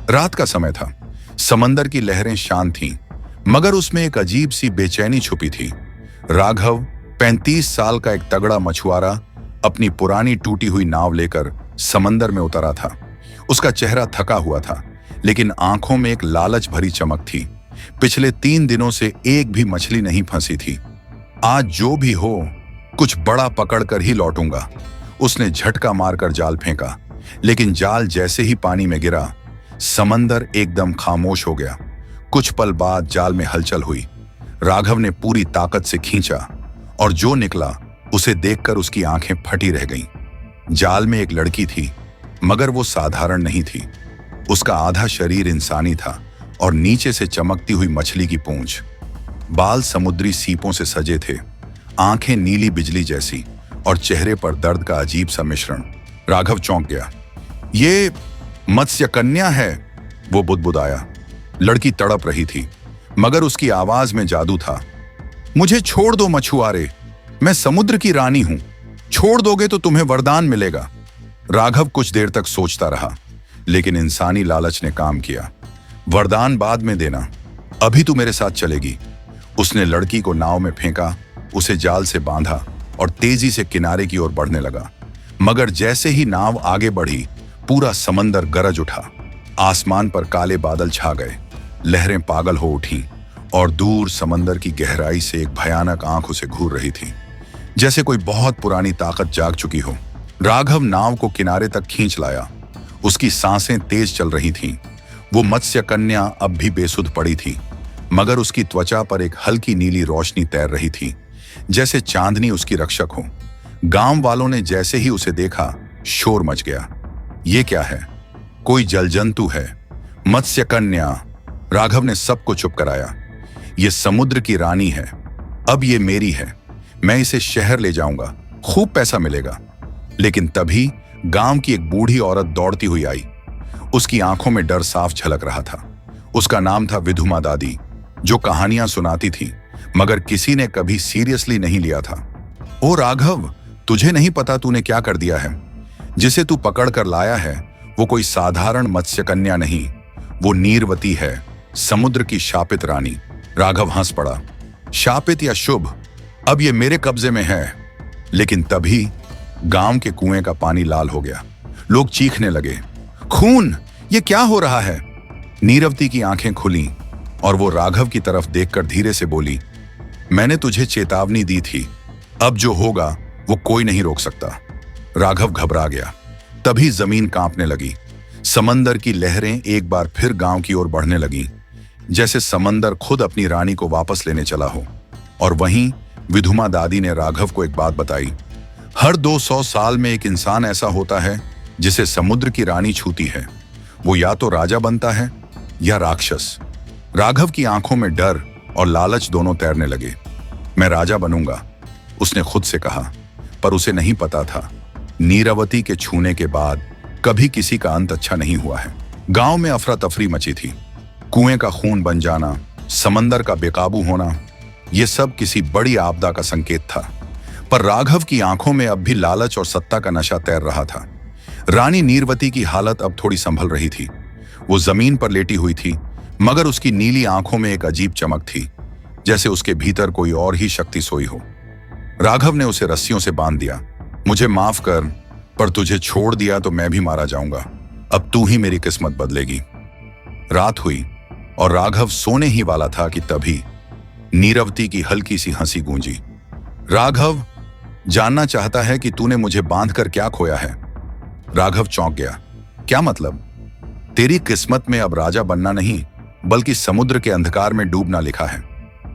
रात का समय था। समंदर की लहरें शांत थीं, मगर उसमें एक अजीब सी बेचैनी छुपी थी। राघव 35 साल का एक तगड़ा मछुआरा अपनी पुरानी टूटी हुई नाव लेकर समंदर में उतरा था। उसका चेहरा थका हुआ था, लेकिन आंखों में एक लालच भरी चमक थी। पिछले 3 दिनों से एक भी मछली नहीं फंसी थी। आज जो भी हो, कुछ बड़ा पकड़कर ही लौटूंगा। उसने झटका मारकर जाल फेंका, लेकिन जाल जैसे ही पानी में गिरा, समंदर एकदम खामोश हो गया। कुछ पल बाद जाल में हलचल हुई। राघव ने पूरी ताकत से खींचा और जो निकला उसे देखकर उसकी आंखें फटी रह गईं। जाल में एक लड़की थी, मगर वो साधारण नहीं थी। उसका आधा शरीर इंसानी था और नीचे से चमकती हुई मछली की पूंछ। बाल समुद्री सीपों से सजे थे, आंखें नीली बिजली जैसी और चेहरे पर दर्द का अजीब सा मिश्रण। राघव चौंक गया। ये मत्स्य कन्या है, वो बुदबुदाया। लड़की तड़प रही थी, मगर उसकी आवाज में जादू था। मुझे छोड़ दो मछुआरे, मैं समुद्र की रानी हूं। छोड़ दोगे तो तुम्हें वरदान मिलेगा। राघव कुछ देर तक सोचता रहा, लेकिन इंसानी लालच ने काम किया। वरदान बाद में देना, अभी तू मेरे साथ चलेगी। उसने लड़की को नाव में फेंका, उसे जाल से बांधा और तेजी से किनारे की ओर बढ़ने लगा। मगर जैसे ही नाव आगे बढ़ी, पूरा समंदर गरज उठा। आसमान पर काले बादल छा गए, लहरें पागल हो उठीं और दूर समंदर की गहराई से एक भयानक आंख उसे घूर रही थी, जैसे कोई बहुत पुरानी ताकत जाग चुकी हो। राघव नाव को किनारे तक खींच लाया। उसकी सांसें तेज चल रही थीं। वो मत्स्य कन्या अब भी बेसुध पड़ी थी, मगर उसकी त्वचा पर एक हल्की नीली रोशनी तैर रही थी, जैसे चांदनी उसकी रक्षक हो। गांव वालों ने जैसे ही उसे देखा, शोर मच गया। ये क्या है? कोई जलजंतु है? मत्स्य कन्या! राघव ने सबको चुप कराया। ये समुद्र की रानी है, अब ये मेरी है। मैं इसे शहर ले जाऊंगा, खूब पैसा मिलेगा। लेकिन तभी गांव की एक बूढ़ी औरत दौड़ती हुई आई। उसकी आंखों में डर साफ झलक रहा था। उसका नाम था विधुमा दादी, जो कहानियां सुनाती थी, मगर किसी ने कभी सीरियसली नहीं लिया था। ओ राघव, तुझे नहीं पता तूने क्या कर दिया है? जिसे तू पकड़ कर लाया है वो कोई साधारण मत्स्य कन्या नहीं, वो नीरवती है, समुद्र की शापित रानी। राघव हंस पड़ा। शापित या शुभ, अब ये मेरे कब्जे में है। लेकिन तभी गांव के कुएं का पानी लाल हो गया। लोग चीखने लगे, खून! ये क्या हो रहा है? नीरवती की आंखें खुलीं और वो राघव की तरफ देखकर धीरे से बोली, मैंने तुझे चेतावनी दी थी, अब जो होगा वो कोई नहीं रोक सकता। राघव घबरा गया। तभी जमीन कांपने लगी। समंदर की लहरें एक बार फिर गांव की ओर बढ़ने लगीं, जैसे समंदर खुद अपनी रानी को वापस लेने चला हो। और वहीं विधुमा दादी ने राघव को एक बात बताई। हर 200 साल में एक इंसान ऐसा होता है जिसे समुद्र की रानी छूती है। वो या तो राजा बनता है या राक्षस। राघव की आंखों में डर और लालच दोनों तैरने लगे। मैं राजा बनूंगा, उसने खुद से कहा, पर उसे नहीं पता था नीरवती के छूने के बाद कभी किसी का अंत अच्छा नहीं हुआ है। गांव में अफरा तफरी मची थी। कुएं का खून बन जाना, समंदर का बेकाबू होना, यह सब किसी बड़ी आपदा का संकेत था। पर राघव की आंखों में अब भी लालच और सत्ता का नशा तैर रहा था। रानी नीरवती की हालत अब थोड़ी संभल रही थी। वो जमीन पर लेटी हुई थी, मगर उसकी नीली आंखों में एक अजीब चमक थी, जैसे उसके भीतर कोई और ही शक्ति सोई हो। राघव ने उसे रस्सियों से बांध दिया। मुझे माफ कर, पर तुझे छोड़ दिया तो मैं भी मारा जाऊंगा। अब तू ही मेरी किस्मत बदलेगी। रात हुई और राघव सोने ही वाला था कि तभी नीरवती की हल्की सी हंसी गूंजी। राघव, जानना चाहता है कि तूने मुझे बांधकर क्या खोया है? राघव चौंक गया। क्या मतलब? तेरी किस्मत में अब राजा बनना नहीं, बल्कि समुद्र के अंधकार में डूबना लिखा है।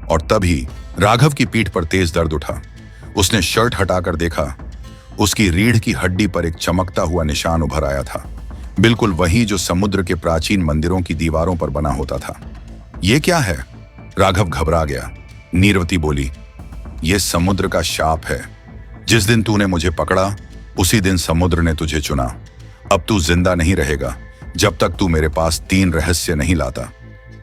और तभी राघव की पीठ पर तेज दर्द उठा। उसने शर्ट हटाकर देखा। उसकी रीढ़ की हड्डी पर एक चमकता हुआ निशान उभर आया था, बिल्कुल वही जो समुद्र के प्राचीन मंदिरों की दीवारों पर बना होता था। यह क्या है? राघव घबरा गया। नीरवती बोली, यह समुद्र का शाप है। जिस दिन तूने मुझे पकड़ा, उसी दिन समुद्र ने तुझे चुना। अब तू जिंदा नहीं रहेगा जब तक तू मेरे पास 3 रहस्य नहीं लाता।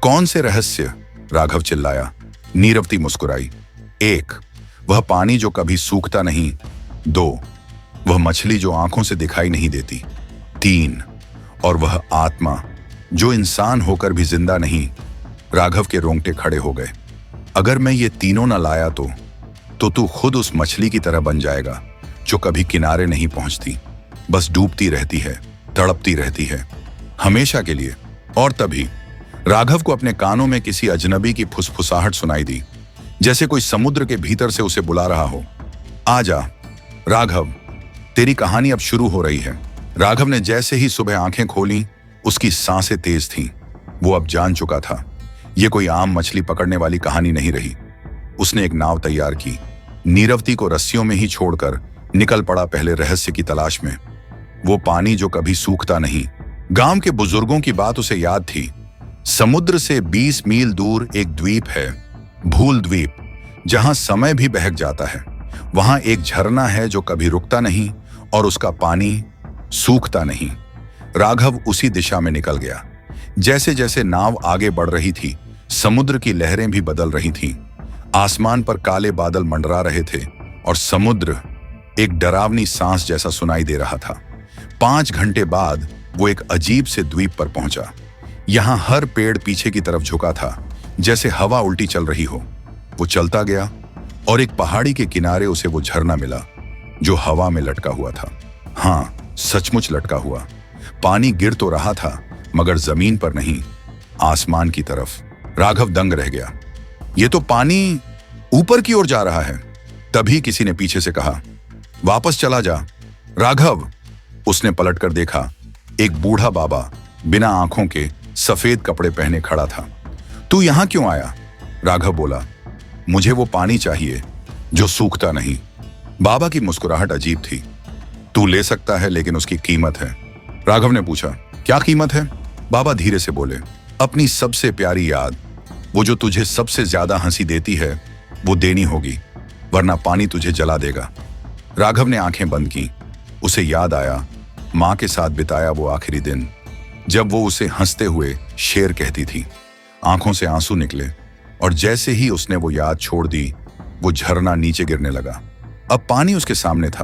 कौन से रहस्य? राघव चिल्लाया। नीरवती मुस्कुराई। 1, वह पानी जो कभी सूखता नहीं। 2, वह मछली जो आंखों से दिखाई नहीं देती। 3, और वह आत्मा जो इंसान होकर भी जिंदा नहीं। राघव के रोंगटे खड़े हो गए। अगर मैं ये तीनों न लाया तो तू खुद उस मछली की तरह बन जाएगा जो कभी किनारे नहीं पहुंचती, बस डूबती रहती है, तड़पती रहती है, हमेशा के लिए। और तभी राघव को अपने कानों में किसी अजनबी की फुसफुसाहट सुनाई दी, जैसे कोई समुद्र के भीतर से उसे बुला रहा हो। आ जा राघव, तेरी कहानी अब शुरू हो रही है। राघव ने जैसे ही सुबह आंखें खोली, उसकी सांसें तेज थीं। वो अब जान चुका था, ये कोई आम मछली पकड़ने वाली कहानी नहीं रही। उसने एक नाव तैयार की, नीरवती को रस्सियों में ही छोड़कर निकल पड़ा पहले रहस्य की तलाश में। वो पानी जो कभी सूखता नहीं। गांव के बुजुर्गों की बात उसे याद थी। समुद्र से 20 मील दूर एक द्वीप है, भूल द्वीप, जहां समय भी बहक जाता है। वहां एक झरना है जो कभी रुकता नहीं और उसका पानी सूखता नहीं। राघव उसी दिशा में निकल गया। जैसे जैसे नाव आगे बढ़ रही थी, समुद्र की लहरें भी बदल रही थीं। आसमान पर काले बादल मंडरा रहे थे और समुद्र एक डरावनी सांस जैसा सुनाई दे रहा था। 5 घंटे बाद वो एक अजीब से द्वीप पर पहुंचा। यहां हर पेड़ पीछे की तरफ झुका था, जैसे हवा उल्टी चल रही हो। वो चलता गया और एक पहाड़ी के किनारे उसे वो झरना मिला जो हवा में लटका हुआ था। हाँ, सचमुच लटका हुआ। पानी गिर तो रहा था, मगर जमीन पर नहीं, आसमान की तरफ। राघव दंग रह गया। ये तो पानी ऊपर की ओर जा रहा है। तभी किसी ने पीछे से कहा, वापस चला जा राघव। उसने पलटकर देखा, एक बूढ़ा बाबा बिना आंखों के सफेद कपड़े पहने खड़ा था। तू यहां क्यों आया? राघव बोला, मुझे वो पानी चाहिए जो सूखता नहीं। बाबा की मुस्कुराहट अजीब थी। तू ले सकता है, लेकिन उसकी कीमत है। राघव ने पूछा, क्या कीमत है? बाबा धीरे से बोले, अपनी सबसे प्यारी याद, वो जो तुझे सबसे ज्यादा हंसी देती है, वो देनी होगी, वरना पानी तुझे जला देगा। राघव ने आंखें बंद की। उसे याद आया मां के साथ बिताया वो आखिरी दिन, जब वो उसे हंसते हुए शेर कहती थी। आंखों से आंसू निकले और जैसे ही उसने वो याद छोड़ दी, वो झरना नीचे गिरने लगा। अब पानी उसके सामने था,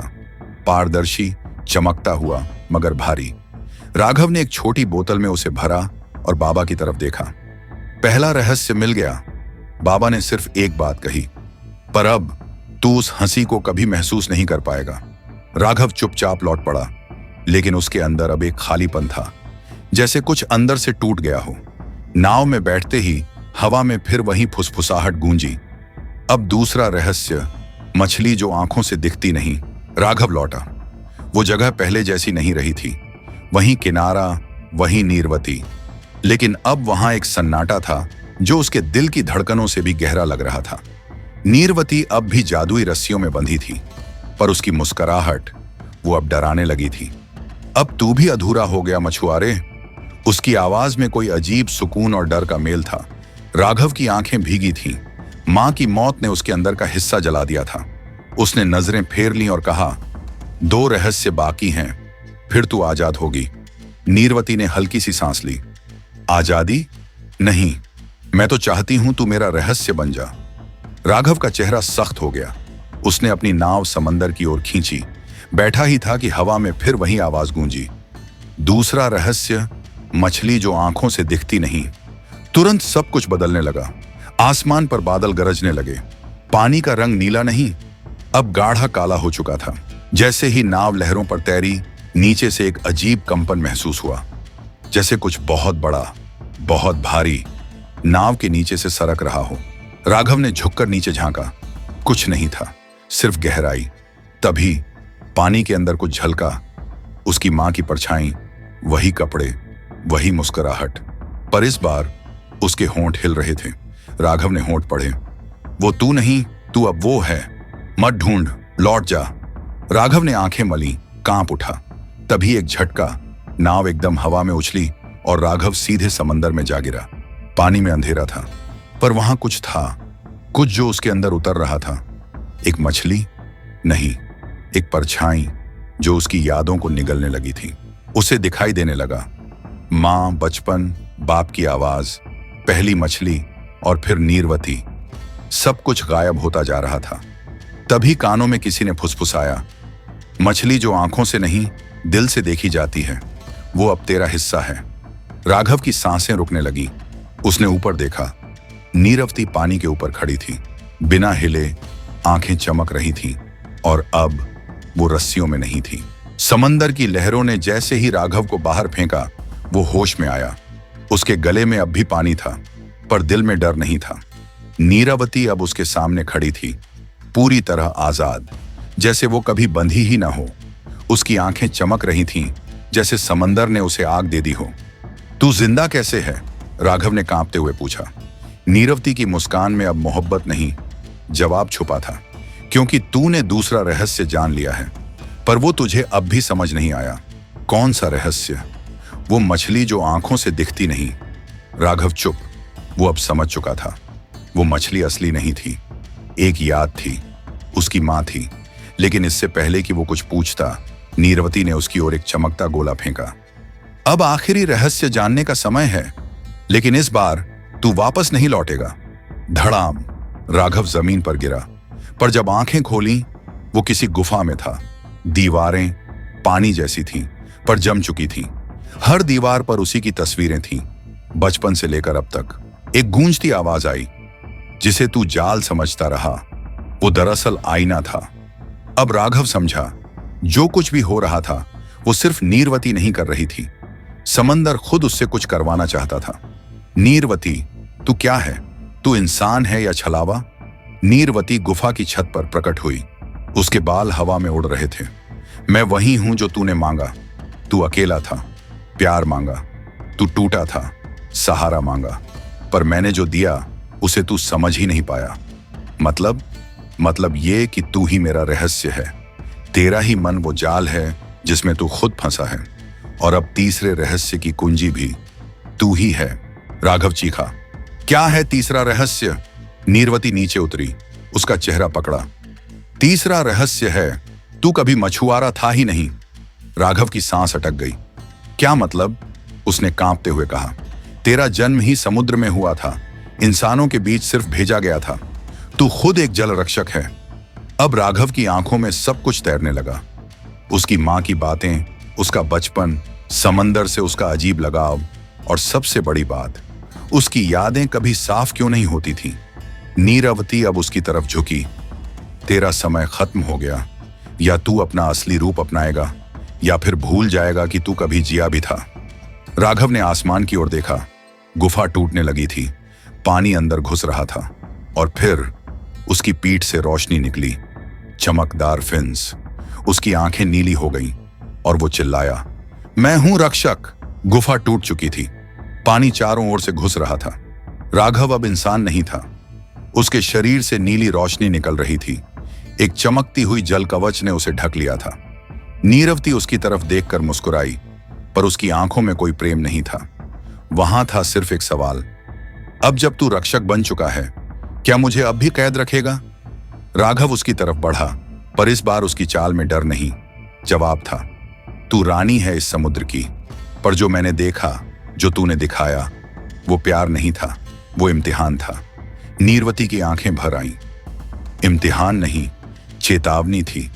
पारदर्शी, चमकता हुआ, मगर भारी। राघव ने एक छोटी बोतल में उसे भरा और बाबा की तरफ देखा। पहला रहस्य मिल गया। बाबा ने सिर्फ एक बात कही, पर अब तू उस हंसी को कभी महसूस नहीं कर पाएगा। राघव चुपचाप लौट पड़ा, लेकिन उसके अंदर अब एक खालीपन था, जैसे कुछ अंदर से टूट गया हो। नाव में बैठते ही हवा में फिर वही फुसफुसाहट गूंजी। अब दूसरा रहस्य, मछली जो आंखों से दिखती नहीं। राघव लौटा। वो जगह पहले जैसी नहीं रही थी। वहीं किनारा, वहीं नीरवती, लेकिन अब वहां एक सन्नाटा था जो उसके दिल की धड़कनों से भी गहरा लग रहा था। नीरवती अब भी जादुई रस्सियों में बंधी थी, पर उसकी मुस्कुराहट, वो अब डराने लगी थी। अब तू भी अधूरा हो गया मछुआरे। उसकी आवाज में कोई अजीब सुकून और डर का मेल था। राघव की आंखें भीगी थीं। मां की मौत ने उसके अंदर का हिस्सा जला दिया था। उसने नजरें फेर लीं और कहा, 2 रहस्य बाकी हैं, फिर तू आजाद होगी। नीरवती ने हल्की सी सांस ली। आजादी? नहीं, मैं तो चाहती हूं तू मेरा रहस्य बन जा। राघव का चेहरा सख्त हो गया। उसने अपनी नाव समंदर की ओर खींची। बैठा ही था कि हवा में फिर वही आवाज गूंजी, दूसरा रहस्य, मछली जो आंखों से दिखती नहीं। तुरंत सब कुछ बदलने लगा। आसमान पर बादल गरजने लगे। पानी का रंग नीला नहीं, अब गाढ़ा काला हो चुका था। जैसे ही नाव लहरों पर तैरी, नीचे से एक अजीब कंपन महसूस हुआ, जैसे कुछ बहुत बड़ा, बहुत भारी नाव के नीचे से सरक रहा हो। राघव ने झुककर नीचे झांका। कुछ नहीं था, सिर्फ गहराई। तभी पानी के अंदर कुछ झलका। उसकी मां की परछाई, वही कपड़े, वही मुस्कुराहट, पर इस बार उसके होंठ हिल रहे थे। राघव ने होंठ पढ़े। वो तू नहीं, तू अब वो है। मत ढूंढ, लौट जा। राघव ने आंखें मली, कांप उठा। तभी एक झटका, नाव एकदम हवा में उछली और राघव सीधे समंदर में जा गिरा। पानी में अंधेरा था, पर वहां कुछ था, कुछ जो उसके अंदर उतर रहा था। एक मछली नहीं, एक परछाई जो उसकी यादों को निगलने लगी थी। उसे दिखाई देने लगा, मां, बचपन, बाप की आवाज, पहली मछली और फिर नीरवती। सब कुछ गायब होता जा रहा था। तभी कानों में किसी ने फुसफुसाया, मछली जो आंखों से नहीं, दिल से देखी जाती है, वो अब तेरा हिस्सा है। राघव की सांसें रुकने लगी। उसने ऊपर देखा। नीरवती पानी के ऊपर खड़ी थी, बिना हिले, आंखें चमक रही थीं, और अब वो रस्सियों में नहीं थी। समंदर की लहरों ने जैसे ही राघव को बाहर फेंका, वो होश में आया। उसके गले में अब भी पानी था, पर दिल में डर नहीं था। नीरवती अब उसके सामने खड़ी थी, पूरी तरह आजाद, जैसे वो कभी बंधी ही ना हो। उसकी आंखें चमक रही थीं, जैसे समंदर ने उसे आग दे दी हो। तू जिंदा कैसे है? राघव ने कांपते हुए पूछा। नीरवती की मुस्कान में अब मोहब्बत नहीं, जवाब छुपा था। क्योंकि तूने दूसरा रहस्य जान लिया है, पर वो तुझे अब भी समझ नहीं आया। कौन सा रहस्य? वो मछली जो आंखों से दिखती नहीं। राघव चुप। वो अब समझ चुका था। वो मछली असली नहीं थी, एक याद थी, उसकी मां थी। लेकिन इससे पहले कि वो कुछ पूछता, नीरवती ने उसकी ओर एक चमकता गोला फेंका। अब आखिरी रहस्य जानने का समय है, लेकिन इस बार तू वापस नहीं लौटेगा। धड़ाम। राघव जमीन पर गिरा, पर जब आंखें खोली, वो किसी गुफा में था। दीवारें पानी जैसी थीं, पर जम चुकी थीं। हर दीवार पर उसी की तस्वीरें थीं, बचपन से लेकर अब तक। एक गूंजती आवाज आई, जिसे तू जाल समझता रहा, वो दरअसल आईना था। अब राघव समझा, जो कुछ भी हो रहा था, वो सिर्फ नीरवती नहीं कर रही थी। समंदर खुद उससे कुछ करवाना चाहता था। नीरवती, तू क्या है? तू इंसान है या छलावा? नीरवती गुफा की छत पर प्रकट हुई। उसके बाल हवा में उड़ रहे थे। मैं वही हूं जो तूने मांगा। तू अकेला था, प्यार मांगा। तू टूटा था, सहारा मांगा। पर मैंने जो दिया, उसे तू समझ ही नहीं पाया। मतलब ये कि तू ही मेरा रहस्य है। तेरा ही मन वो जाल है जिसमें तू खुद फंसा है। और अब तीसरे रहस्य की कुंजी भी तू ही है। राघव चीखा। क्या है तीसरा रहस्य? नीरवती नीचे उतरी, उसका चेहरा पकड़ा। तीसरा रहस्य है, तू कभी मछुआरा था ही नहीं। राघव की सांस अटक गई। क्या मतलब? उसने कांपते हुए कहा। तेरा जन्म ही समुद्र में हुआ था, इंसानों के बीच सिर्फ भेजा गया था। तू खुद एक जल रक्षक है। अब राघव की आंखों में सब कुछ तैरने लगा। उसकी मां की बातें, उसका बचपन, समंदर से उसका अजीब लगाव, और सबसे बड़ी बात, उसकी यादें कभी साफ क्यों नहीं होती थी। नीरवती अब उसकी तरफ झुकी। तेरा समय खत्म हो गया। या तू अपना असली रूप अपनाएगा, या फिर भूल जाएगा कि तू कभी जिया भी था। राघव ने आसमान की ओर देखा। गुफा टूटने लगी थी, पानी अंदर घुस रहा था, और फिर उसकी पीठ से रोशनी निकली, चमकदार फिन्स। उसकी आंखें नीली हो गईं, और वो चिल्लाया, मैं हूं रक्षक। गुफा टूट चुकी थी, पानी चारों ओर से घुस रहा था। राघव अब इंसान नहीं था। उसके शरीर से नीली रोशनी निकल रही थी। एक चमकती हुई जल कवच ने उसे ढक लिया था। नीरवती उसकी तरफ देखकर मुस्कुराई, पर उसकी आंखों में कोई प्रेम नहीं था। वहां था सिर्फ एक सवाल, अब जब तू रक्षक बन चुका है, क्या मुझे अब भी कैद रखेगा? राघव उसकी तरफ बढ़ा, पर इस बार उसकी चाल में डर नहीं, जवाब था। तू रानी है इस समुद्र की, पर जो मैंने देखा, जो तूने दिखाया, वो प्यार नहीं था, वो इम्तिहान था। नीरवती की आंखें भर आईं। इम्तिहान नहीं, चेतावनी थी।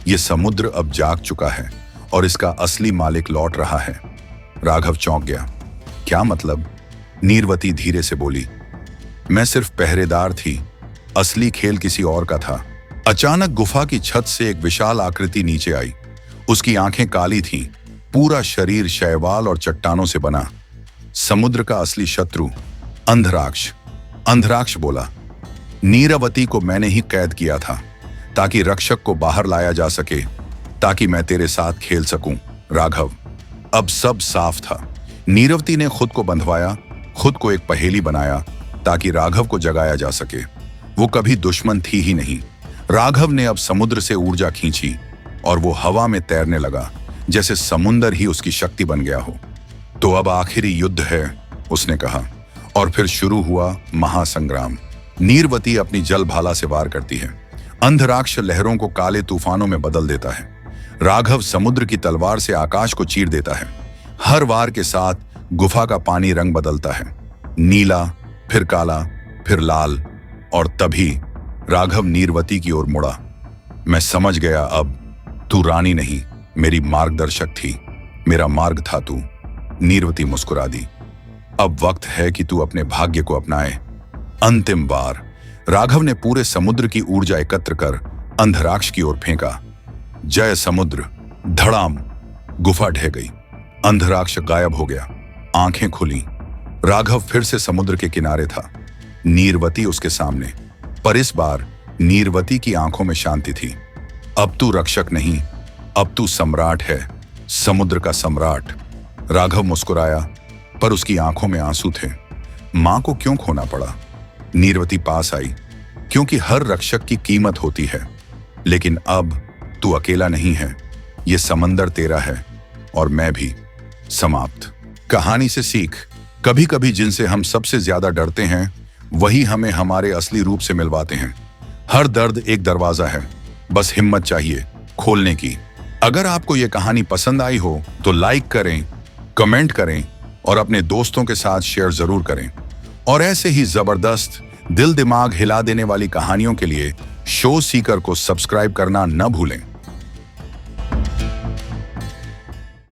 ये समुद्र अब जाग चुका है, और इसका असली मालिक लौट रहा है। राघव चौंक गया। क्या मतलब? नीरवती धीरे से बोली, मैं सिर्फ पहरेदार थी, असली खेल किसी और का था। अचानक गुफा की छत से एक विशाल आकृति नीचे आई। उसकी आंखें काली थीं, पूरा शरीर शैवाल और चट्टानों से बना। समुद्र का असली शत्रु, अंधराक्ष। अंधराक्ष बोला, नीरवती को मैंने ही कैद किया था, ताकि रक्षक को बाहर लाया जा सके, ताकि मैं तेरे साथ खेल सकूं। राघव, अब सब साफ था। नीरवती ने खुद को बंधवाया, खुद को एक पहेली बनाया, ताकि राघव को जगाया जा सके। वो कभी दुश्मन थी ही नहीं। राघव ने अब समुद्र से ऊर्जा खींची, और वो हवा में तैरने लगा, जैसे समुंदर ही उसकी शक्ति बन गया हो। तो अब आखिरी युद्ध है, उसने कहा, और फिर शुरू हुआ महासंग्राम। नीरवती अपनी जल भाला से वार करती है। अंधराक्ष लहरों को काले तूफानों में बदल देता है। राघव समुद्र की तलवार से आकाश को चीर देता है। हर वार के साथ गुफा का पानी रंग बदलता है, नीला, फिर काला, फिर लाल, और तभी राघव नीरवती की ओर मुड़ा। मैं समझ गया, अब तू रानी नहीं, मेरी मार्गदर्शक थी। मेरा मार्ग था तू। नीरवती मुस्कुरा दी। अब वक्त है कि तू अपने भाग्य को अपनाए। अंतिम बार राघव ने पूरे समुद्र की ऊर्जा एकत्र कर अंधराक्ष की ओर फेंका। जय समुद्र! धड़ाम! गुफा ढह गई। अंधराक्ष गायब हो गया। आंखें खुली। राघव फिर से समुद्र के किनारे था। नीरवती उसके सामने, पर इस बार नीरवती की आंखों में शांति थी। अब तू रक्षक नहीं, अब तू सम्राट है, समुद्र का सम्राट। राघव मुस्कुराया, पर उसकी आंखों में आंसू थे। मां को क्यों खोना पड़ा? नीरवती पास आई, क्योंकि हर रक्षक की कीमत होती है। लेकिन अब तू अकेला नहीं है, ये समंदर तेरा है और मैं भी। समाप्त। कहानी से सीख, कभी कभी जिनसे हम सबसे ज्यादा डरते हैं वही हमें हमारे असली रूप से मिलवाते हैं। हर दर्द एक दरवाजा है, बस हिम्मत चाहिए खोलने की। अगर आपको यह कहानी पसंद आई हो तो लाइक करें, कमेंट करें और अपने दोस्तों के साथ शेयर जरूर करें। और ऐसे ही जबरदस्त, दिल दिमाग हिला देने वाली कहानियों के लिए शो सीकर को सब्सक्राइब करना न भूलें।